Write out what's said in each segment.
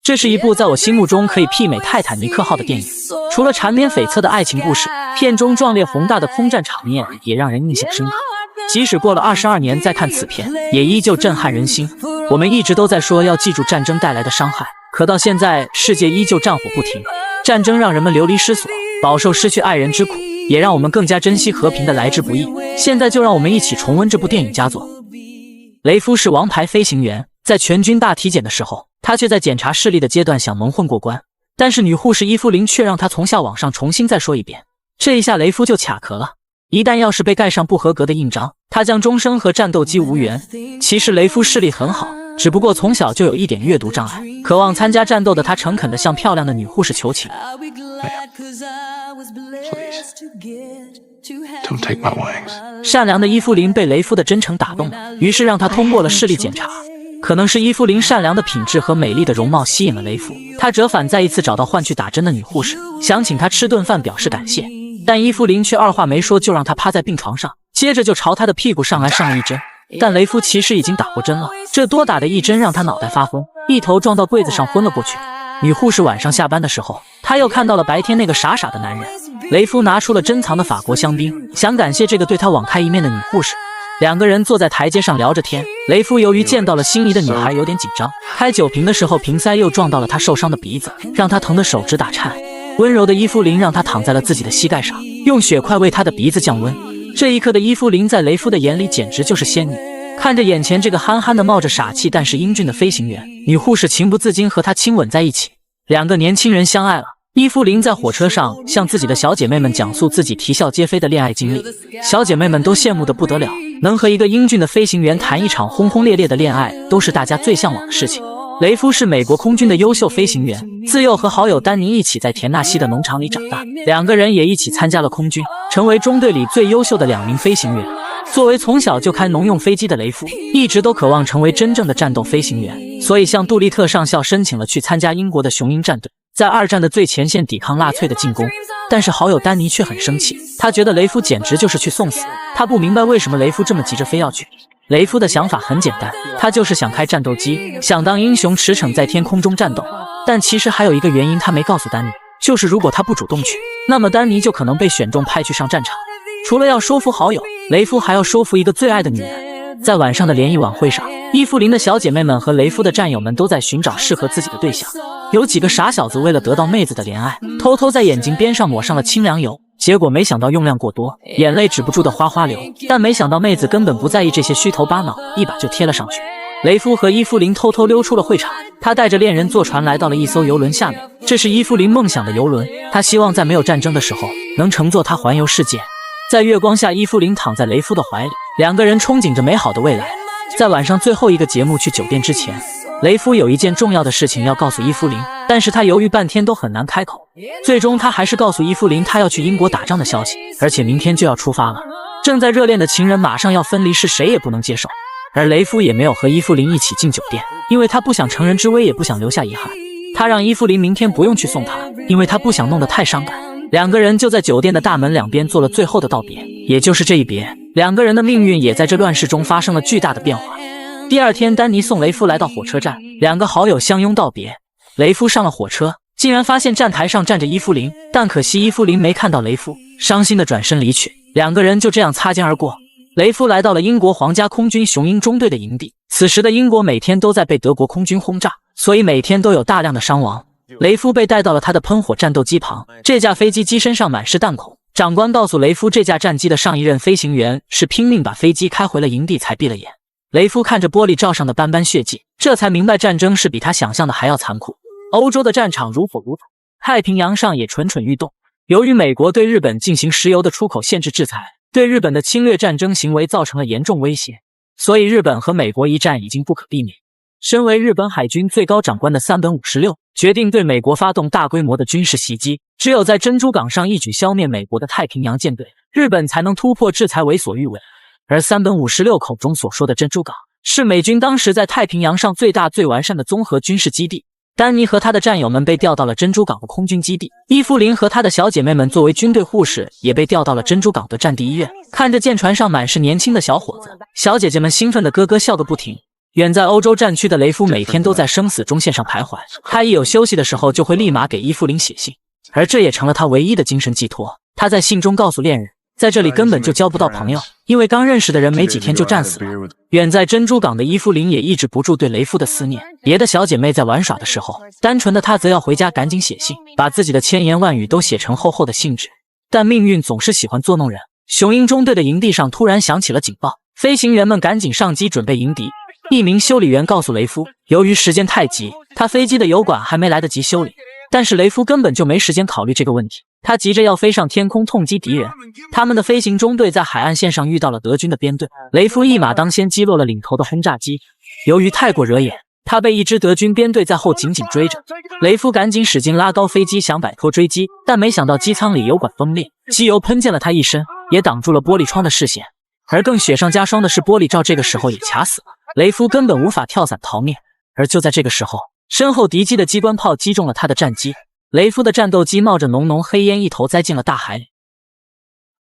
这是一部在我心目中可以媲美泰坦尼克号的电影。除了缠绵悱恻的爱情故事，片中壮烈宏大的空战场面也让人印象深刻。即使过了22年再看此片，也依旧震撼人心。我们一直都在说要记住战争带来的伤害，可到现在世界依旧战火不停，战争让人们流离失所，饱受失去爱人之苦，也让我们更加珍惜和平的来之不易。现在就让我们一起重温这部电影佳作。雷夫是王牌飞行员，在全军大体检的时候，他却在检查视力的阶段想蒙混过关，但是女护士伊芙琳却让他从下往上重新再说一遍。这一下雷夫就卡壳了，一旦要是被盖上不合格的印章，他将终生和战斗机无缘。其实雷夫视力很好，只不过从小就有一点阅读障碍，渴望参加战斗的他诚恳地向漂亮的女护士求情。Don't take my wings. 善良的伊芙琳被雷夫的真诚打动了，于是让他通过了视力检查。可能是伊芙琳善良的品质和美丽的容貌吸引了雷夫，他折返再一次找到换去打针的女护士，想请她吃顿饭表示感谢，但伊芙琳却二话没说就让他趴在病床上，接着就朝他的屁股上了一针。但雷夫其实已经打过针了，这多打的一针让他脑袋发昏，一头撞到柜子上昏了过去。女护士晚上下班的时候，她又看到了白天那个傻傻的男人。雷夫拿出了珍藏的法国香槟，想感谢这个对他网开一面的女护士。两个人坐在台阶上聊着天，雷夫由于见到了心仪的女孩有点紧张，开酒瓶的时候瓶塞又撞到了他受伤的鼻子，让他疼得手指打颤。温柔的伊芙琳让他躺在了自己的膝盖上，用血块为他的鼻子降温。这一刻的伊芙琳在雷夫的眼里简直就是仙女。看着眼前这个憨憨的冒着傻气但是英俊的飞行员，女护士情不自禁和他亲吻在一起。两个年轻人相爱了。伊芙琳在火车上向自己的小姐妹们讲述自己啼笑皆非的恋爱经历，小姐妹们都羡慕得不得了，能和一个英俊的飞行员谈一场轰轰烈烈的恋爱，都是大家最向往的事情。雷夫是美国空军的优秀飞行员，自幼和好友丹尼一起在田纳西的农场里长大，两个人也一起参加了空军，成为中队里最优秀的2名飞行员。作为从小就开农用飞机的雷夫，一直都渴望成为真正的战斗飞行员，所以向杜立特上校申请了去参加英国的雄鹰战队，在2战的最前线抵抗纳粹的进攻。但是好友丹尼却很生气，他觉得雷夫简直就是去送死，他不明白为什么雷夫这么急着非要去。雷夫的想法很简单，他就是想开战斗机，想当英雄驰骋在天空中战斗。但其实还有一个原因他没告诉丹尼，就是如果他不主动去，那么丹尼就可能被选中派去上战场。除了要说服好友，雷夫还要说服一个最爱的女人。在晚上的联谊晚会上，伊芙琳的小姐妹们和雷夫的战友们都在寻找适合自己的对象。有几个傻小子为了得到妹子的怜爱，偷偷在眼睛边上抹上了清凉油，结果没想到用量过多，眼泪止不住的哗哗流。但没想到妹子根本不在意这些虚头巴脑，一把就贴了上去。雷夫和伊芙琳偷偷溜出了会场，他带着恋人坐船来到了一艘游轮下面，这是伊芙琳梦想的游轮，他希望在没有战争的时候能乘坐它环游世界。在月光下，伊芙琳躺在雷夫的怀里，两个人憧憬着美好的未来。在晚上最后一个节目去酒店之前，雷夫有一件重要的事情要告诉伊芙琳，但是他犹豫半天都很难开口。最终他还是告诉伊芙琳他要去英国打仗的消息，而且明天就要出发了。正在热恋的情人马上要分离，是谁也不能接受。而雷夫也没有和伊芙琳一起进酒店，因为他不想乘人之危，也不想留下遗憾。他让伊芙琳明天不用去送他，因为他不想弄得太伤感。两个人就在酒店的大门两边做了最后的道别，也就是这一别，两个人的命运也在这乱世中发生了巨大的变化。第二天，丹尼送雷夫来到火车站，两个好友相拥道别。雷夫上了火车，竟然发现站台上站着伊芙琳，但可惜伊芙琳没看到雷夫，伤心的转身离去，两个人就这样擦肩而过。雷夫来到了英国皇家空军雄鹰中队的营地，此时的英国每天都在被德国空军轰炸，所以每天都有大量的伤亡。雷夫被带到了他的喷火战斗机旁，这架飞机机身上满是弹孔。长官告诉雷夫，这架战机的上一任飞行员是拼命把飞机开回了营地才闭了眼。雷夫看着玻璃罩上的斑斑血迹，这才明白战争是比他想象的还要残酷。欧洲的战场如火如荼，太平洋上也蠢蠢欲动。由于美国对日本进行石油的出口限制制裁，对日本的侵略战争行为造成了严重威胁，所以日本和美国一战已经不可避免。身为日本海军最高长官的三本56决定对美国发动大规模的军事袭击，只有在珍珠港上一举消灭美国的太平洋舰队，日本才能突破制裁为所欲为。而三本56口中所说的珍珠港，是美军当时在太平洋上最大最完善的综合军事基地。丹尼和他的战友们被调到了珍珠港的空军基地，伊芙琳和他的小姐妹们作为军队护士也被调到了珍珠港的战地医院。看着舰船上满是年轻的小伙子，小姐姐们兴奋的咯咯笑个不停。远在欧洲战区的雷夫每天都在生死中线上徘徊，他一有休息的时候就会立马给伊芙琳写信，而这也成了他唯一的精神寄托。他在信中告诉恋人，在这里根本就交不到朋友，因为刚认识的人没几天就战死了。远在珍珠港的伊芙琳也抑制不住对雷夫的思念。别的小姐妹在玩耍的时候，单纯的她则要回家赶紧写信，把自己的千言万语都写成厚厚的信纸。但命运总是喜欢捉弄人。雄鹰中队的营地上突然响起了警报，飞行员们赶紧上机准备迎敌。一名修理员告诉雷夫，由于时间太急，他飞机的油管还没来得及修理。但是雷夫根本就没时间考虑这个问题，他急着要飞上天空痛击敌人。他们的飞行中队在海岸线上遇到了德军的编队，雷夫一马当先击落了领头的轰炸机。由于太过惹眼，他被一支德军编队在后紧紧追着。雷夫赶紧使劲拉高飞机想摆脱追击，但没想到机舱里油管崩裂，机油喷溅了他一身，也挡住了玻璃窗的视线。而更雪上加霜的是，玻璃罩这个时候也卡死了，雷夫根本无法跳伞逃灭。而就在这个时候，身后敌机的机关炮击中了他的战机，雷夫的战斗机冒着浓浓黑烟一头栽进了大海里。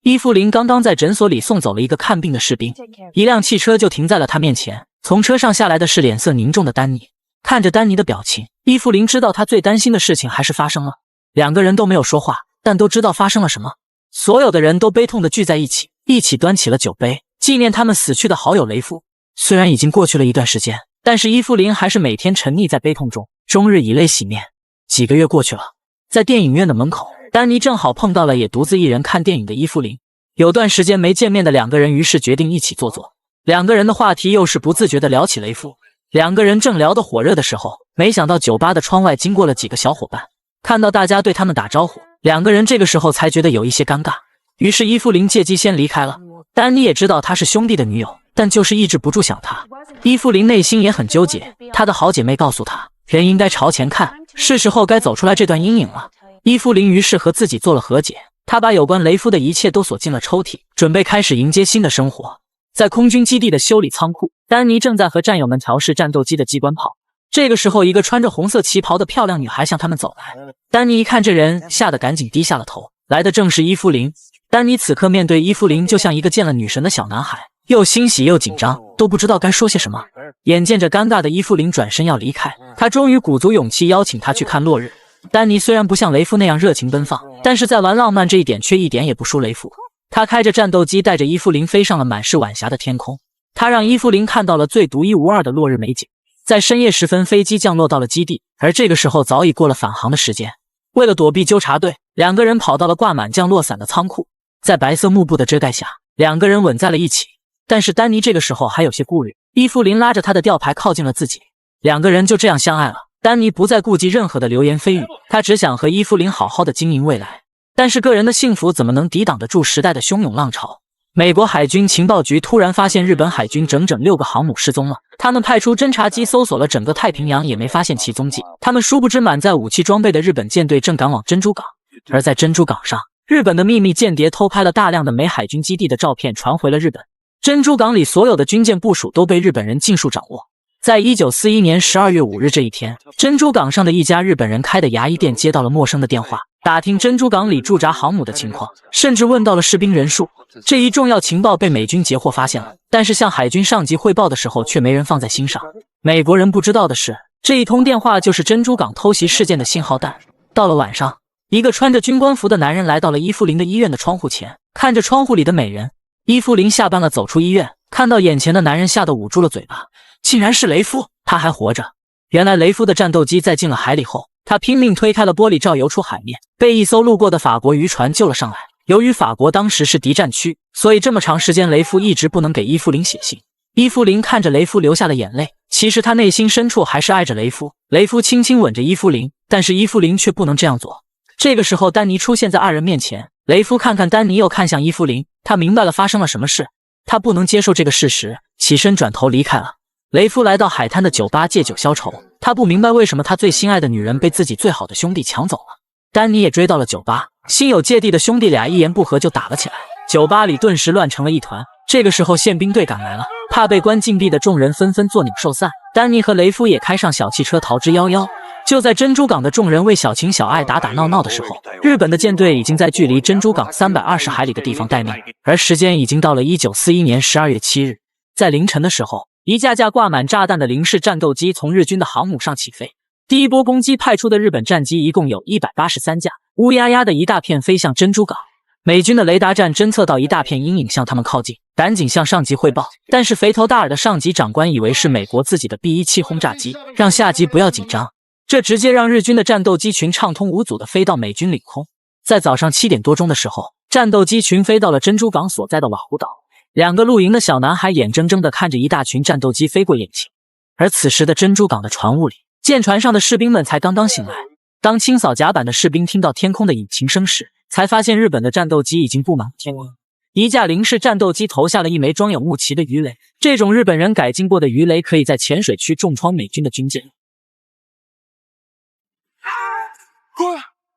伊芙琳刚刚在诊所里送走了一个看病的士兵，一辆汽车就停在了他面前。从车上下来的是脸色凝重的丹尼，看着丹尼的表情，伊芙琳知道他最担心的事情还是发生了。两个人都没有说话，但都知道发生了什么。所有的人都悲痛地聚在一起，一起端起了酒杯，纪念他们死去的好友雷夫。虽然已经过去了一段时间，但是伊芙琳还是每天沉溺在悲痛中，终日以泪洗面。几个月过去了，在电影院的门口，丹尼正好碰到了也独自一人看电影的伊芙琳。有段时间没见面的两个人于是决定一起坐坐。两个人的话题又是不自觉地聊起雷夫。两个人正聊得火热的时候，没想到酒吧的窗外经过了几个小伙伴，看到大家对他们打招呼，两个人这个时候才觉得有一些尴尬。于是伊芙琳借机先离开了。丹尼也知道她是兄弟的女友，但就是抑制不住想她。伊芙琳内心也很纠结，她的好姐妹告诉她，人应该朝前看，是时候该走出来这段阴影了。伊芙琳于是和自己做了和解，她把有关雷夫的一切都锁进了抽屉，准备开始迎接新的生活。在空军基地的修理仓库，丹尼正在和战友们调试战斗机的机关炮。这个时候，一个穿着红色旗袍的漂亮女孩向他们走来。丹尼一看这人，吓得赶紧低下了头。来的正是伊芙琳。丹尼此刻面对伊芙琳，就像一个见了女神的小男孩，又欣喜又紧张，都不知道该说些什么。眼见着尴尬的伊芙琳转身要离开，他终于鼓足勇气邀请她去看落日。丹尼虽然不像雷夫那样热情奔放，但是在玩浪漫这一点却一点也不输雷夫。他开着战斗机带着伊芙琳飞上了满是晚霞的天空，他让伊芙琳看到了最独一无二的落日美景。在深夜时分，飞机降落到了基地，而这个时候早已过了返航的时间。为了躲避纠察队，两个人跑到了挂满降落伞的仓库，在白色幕布的遮盖下，两个人吻在了一起。但是丹尼这个时候还有些顾虑，伊芙琳拉着他的吊牌靠近了自己，两个人就这样相爱了。丹尼不再顾及任何的流言蜚语，他只想和伊芙琳好好的经营未来。但是个人的幸福怎么能抵挡得住时代的汹涌浪潮？美国海军情报局突然发现日本海军整整6个航母失踪了，他们派出侦察机搜索了整个太平洋，也没发现其踪迹。他们殊不知满载武器装备的日本舰队正赶往珍珠港，而在珍珠港上，日本的秘密间谍偷拍了大量的美海军基地的照片传回了日本。珍珠港里所有的军舰部署都被日本人尽数掌握。在1941年12月5日这一天，珍珠港上的一家日本人开的牙医店接到了陌生的电话，打听珍珠港里驻扎航母的情况，甚至问到了士兵人数。这一重要情报被美军截获发现了，但是向海军上级汇报的时候却没人放在心上。美国人不知道的是，这一通电话就是珍珠港偷袭事件的信号弹。到了晚上，一个穿着军官服的男人来到了伊芙琳的医院的窗户前，看着窗户里的美人。伊芙琳下班了走出医院，看到眼前的男人吓得捂住了嘴巴，竟然是雷夫，他还活着。原来雷夫的战斗机在进了海里后，他拼命推开了玻璃罩游出海面，被一艘路过的法国渔船救了上来。由于法国当时是敌战区，所以这么长时间雷夫一直不能给伊芙琳写信。伊芙琳看着雷夫流下的眼泪，其实他内心深处还是爱着雷夫。雷夫轻轻吻着伊芙琳，但是伊芙琳却不能这样做。这个时候丹尼出现在二人面前，雷夫看看丹尼又看向伊芙琳，他明白了发生了什么事，他不能接受这个事实，起身转头离开了。雷夫来到海滩的酒吧借酒消愁，他不明白为什么他最心爱的女人被自己最好的兄弟抢走了。丹尼也追到了酒吧，心有芥蒂的兄弟俩一言不合就打了起来，酒吧里顿时乱成了一团。这个时候宪兵队赶来了，怕被关禁闭的众人纷纷作鸟兽散，丹尼和雷夫也开上小汽车逃之夭夭。就在珍珠港的众人为小情小爱打打闹闹的时候，日本的舰队已经在距离珍珠港320海里的地方待命，而时间已经到了1941年12月7日。在凌晨的时候，一架架挂满炸弹的零式战斗机从日军的航母上起飞。第一波攻击派出的日本战机一共有183架，乌压压的一大片飞向珍珠港。美军的雷达站侦测到一大片阴影向他们靠近，赶紧向上级汇报。但是肥头大耳的上级长官以为是美国自己的 B-17轰炸机，让下级不要紧张。这直接让日军的战斗机群畅通无阻地飞到美军领空。在早上7点多钟的时候，战斗机群飞到了珍珠港所在的瓦湖岛。2个露营的小男孩眼睁睁地看着一大群战斗机飞过眼前。而此时的珍珠港的船坞里，舰船上的士兵们才刚刚醒来。当清扫甲板的士兵听到天空的引擎声时，才发现日本的战斗机已经布满了天空。一架零式战斗机投下了一枚装有木旗的鱼雷，这种日本人改进过的鱼雷可以在浅水区重创美军的军舰。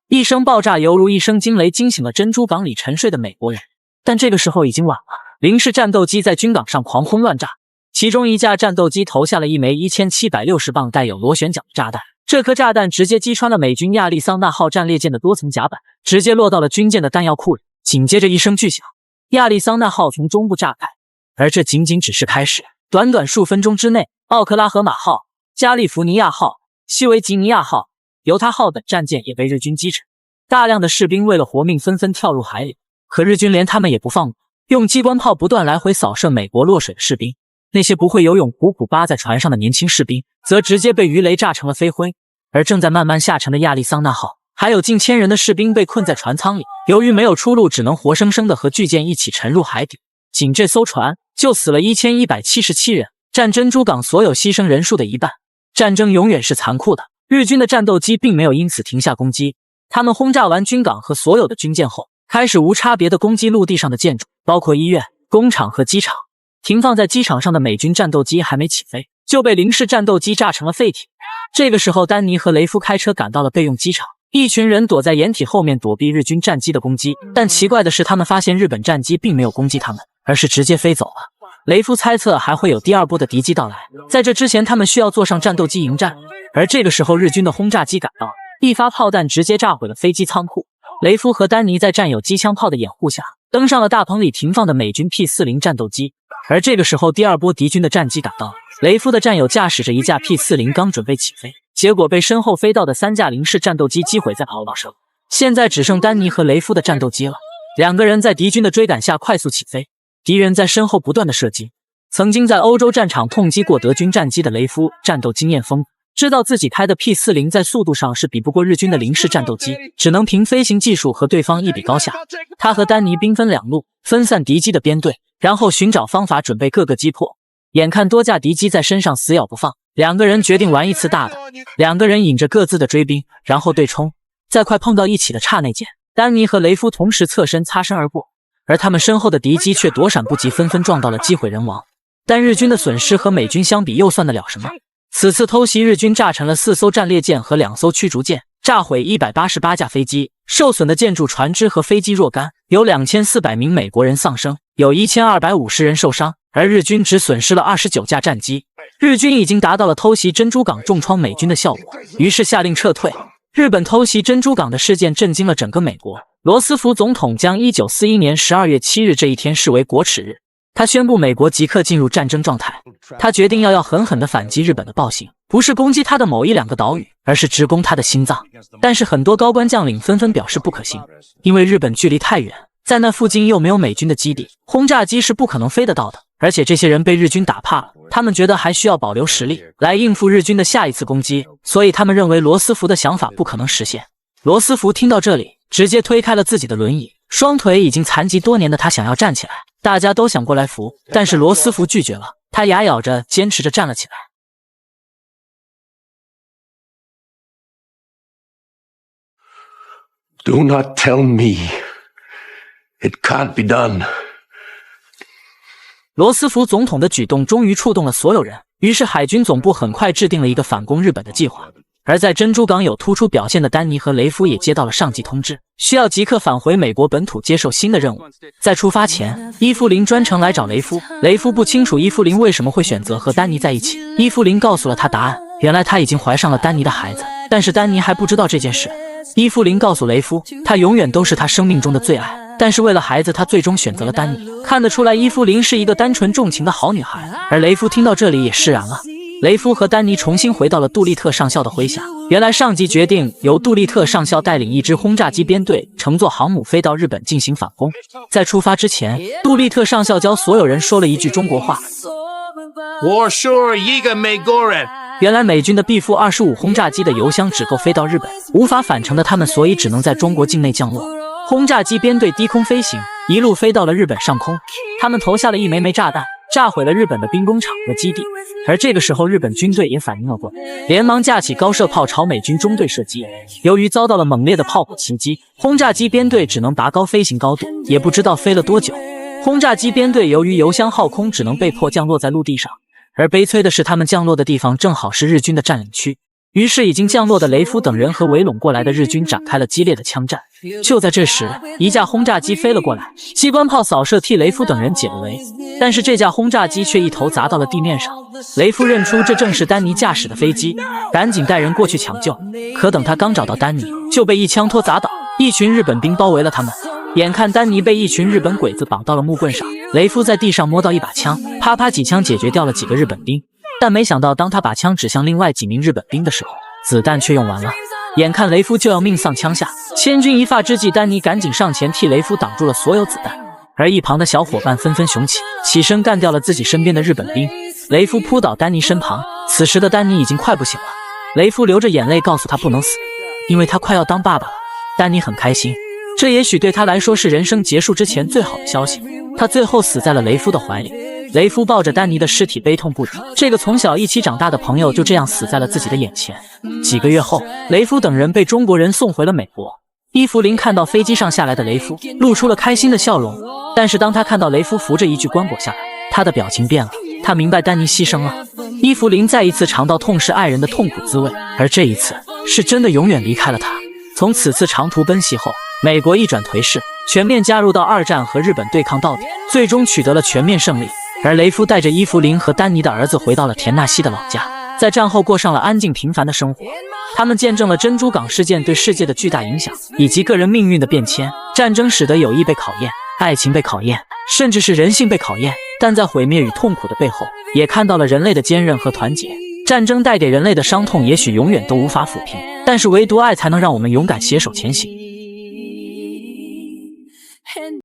一声爆炸犹如一声惊雷，惊醒了珍珠港里沉睡的美国人。但这个时候已经晚了，零式战斗机在军港上狂轰乱炸，其中一架战斗机投下了一枚1760磅带有螺旋桨的炸弹。这颗炸弹直接击穿了美军亚利桑那号战列舰的多层甲板，直接落到了军舰的弹药库里。紧接着一声巨响，亚利桑那号从中部炸开。而这仅仅只是开始，短短数分钟之内，奥克拉荷马号、加利福尼亚号、西维吉尼亚号、犹他号等战舰也被日军击沉。大量的士兵为了活命纷纷跳入海里，可日军连他们也不放过，用机关炮不断来回扫射美国落水的士兵。那些不会游泳苦苦扒在船上的年轻士兵则直接被鱼雷炸成了飞灰。而正在慢慢下沉的亚利桑那号，还有近1000人的士兵被困在船舱里，由于没有出路，只能活生生的和巨舰一起沉入海底。仅这艘船就死了1177人，占珍珠港所有牺牲人数的一半。战争永远是残酷的，日军的战斗机并没有因此停下攻击，他们轰炸完军港和所有的军舰后，开始无差别的攻击陆地上的建筑，包括医院、工厂和机场。停放在机场上的美军战斗机还没起飞，就被零式战斗机炸成了废铁。这个时候，丹尼和雷夫开车赶到了备用机场，一群人躲在掩体后面躲避日军战机的攻击。但奇怪的是，他们发现日本战机并没有攻击他们，而是直接飞走了。雷夫猜测还会有第2波的敌机到来，在这之前他们需要坐上战斗机迎战。而这个时候，日军的轰炸机赶到了，一发炮弹直接炸毁了飞机仓库。雷夫和丹尼在战友机枪炮的掩护下，登上了大棚里停放的美军 P-40 战斗机。而这个时候，第2波敌军的战机赶到了，雷夫的战友驾驶着一架 P-40 刚准备起飞，结果被身后飞到的3架零式战斗机击毁在跑道上。现在只剩丹尼和雷夫的战斗机了，2个人在敌军的追赶下快速起飞，敌人在身后不断的射击。曾经在欧洲战场痛击过德军战机的雷夫，战斗经验丰富，知道自己开的 P-40 在速度上是比不过日军的零式战斗机，只能凭飞行技术和对方一比高下。他和丹尼兵分2路，分散敌机的编队，然后寻找方法准备各个击破。眼看多架敌机在身上死咬不放，2个人决定玩一次大的。2个人引着各自的追兵，然后对冲，在快碰到一起的刹那间，丹尼和雷夫同时侧身擦身而过，而他们身后的敌机却躲闪不及，纷纷撞到了，机毁人亡。但日军的损失和美军相比又算得了什么？此次偷袭，日军炸沉了4艘战列舰和2艘驱逐舰，炸毁188架飞机，受损的建筑、船只和飞机若干，有2400名美国人丧生，有1250人受伤，而日军只损失了29架战机。日军已经达到了偷袭珍珠港重创美军的效果，于是下令撤退。日本偷袭珍珠港的事件震惊了整个美国，罗斯福总统将1941年12月7日这一天视为国耻日。他宣布美国即刻进入战争状态，他决定要狠狠地反击日本的暴行，不是攻击他的某1-2个岛屿，而是直攻他的心脏。但是很多高官将领纷纷表示不可行，因为日本距离太远，在那附近又没有美军的基地，轰炸机是不可能飞得到的。而且这些人被日军打怕了，他们觉得还需要保留实力来应付日军的下一次攻击，所以他们认为罗斯福的想法不可能实现。罗斯福听到这里，直接推开了自己的轮椅，双腿已经残疾多年的他想要站起来，大家都想过来扶，但是罗斯福拒绝了，他牙咬着坚持着站了起来。Do not tell me it can't be done. 罗斯福总统的举动终于触动了所有人，于是海军总部很快制定了一个反攻日本的计划。而在珍珠港有突出表现的丹尼和雷夫也接到了上级通知，需要即刻返回美国本土接受新的任务。在出发前，伊芙琳专程来找雷夫，雷夫不清楚伊芙琳为什么会选择和丹尼在一起，伊芙琳告诉了他答案，原来他已经怀上了丹尼的孩子，但是丹尼还不知道这件事。伊芙琳告诉雷夫，他永远都是他生命中的最爱，但是为了孩子，他最终选择了丹尼。看得出来，伊芙琳是一个单纯重情的好女孩。而雷夫听到这里也释然了。雷夫和丹尼重新回到了杜立特上校的麾下。原来上级决定由杜立特上校带领一支轰炸机编队乘坐航母飞到日本进行反攻。在出发之前，杜立特上校教所有人说了一句中国话。原来美军的 B-25轰炸机的油箱只够飞到日本，无法返程的他们，所以只能在中国境内降落。轰炸机编队低空飞行，一路飞到了日本上空。他们投下了一枚枚炸弹，炸毁了日本的兵工厂和基地。而这个时候，日本军队也反应了过来，连忙架起高射炮朝美军中队射击。由于遭到了猛烈的炮火袭击，轰炸机编队只能拔高飞行高度，也不知道飞了多久。轰炸机编队由于油箱耗空，只能被迫降落在陆地上。而悲催的是，他们降落的地方正好是日军的占领区。于是已经降落的雷夫等人和围拢过来的日军展开了激烈的枪战。就在这时，一架轰炸机飞了过来，机关炮扫射替雷夫等人解了围，但是这架轰炸机却一头砸到了地面上。雷夫认出这正是丹尼驾驶的飞机，赶紧带人过去抢救。可等他刚找到丹尼，就被一枪托砸倒，一群日本兵包围了他们。眼看丹尼被一群日本鬼子绑到了木棍上，雷夫在地上摸到一把枪，啪啪几枪解决掉了几个日本兵。但没想到，当他把枪指向另外几名日本兵的时候，子弹却用完了。眼看雷夫就要命丧枪下，千钧一发之际，丹尼赶紧上前替雷夫挡住了所有子弹。而一旁的小伙伴纷纷雄起，起身干掉了自己身边的日本兵。雷夫扑倒丹尼身旁，此时的丹尼已经快不行了。雷夫流着眼泪告诉他不能死，因为他快要当爸爸了。丹尼很开心，这也许对他来说是人生结束之前最好的消息。他最后死在了雷夫的怀里。雷夫抱着丹尼的尸体悲痛不已，这个从小一起长大的朋友就这样死在了自己的眼前。几个月后，雷夫等人被中国人送回了美国。伊芙琳看到飞机上下来的雷夫，露出了开心的笑容。但是当他看到雷夫扶着一具棺椁下来，他的表情变了。他明白丹尼牺牲了。伊芙琳再一次尝到痛失爱人的痛苦滋味，而这一次是真的永远离开了他。从此次长途奔袭后，美国一转颓势，全面加入到二战和日本对抗到底，最终取得了全面胜利。而雷夫带着伊芙琳和丹尼的儿子回到了田纳西的老家，在战后过上了安静平凡的生活。他们见证了珍珠港事件对世界的巨大影响，以及个人命运的变迁。战争使得友谊被考验，爱情被考验，甚至是人性被考验。但在毁灭与痛苦的背后，也看到了人类的坚韧和团结。战争带给人类的伤痛也许永远都无法抚平，但是唯独爱才能让我们勇敢携手前行。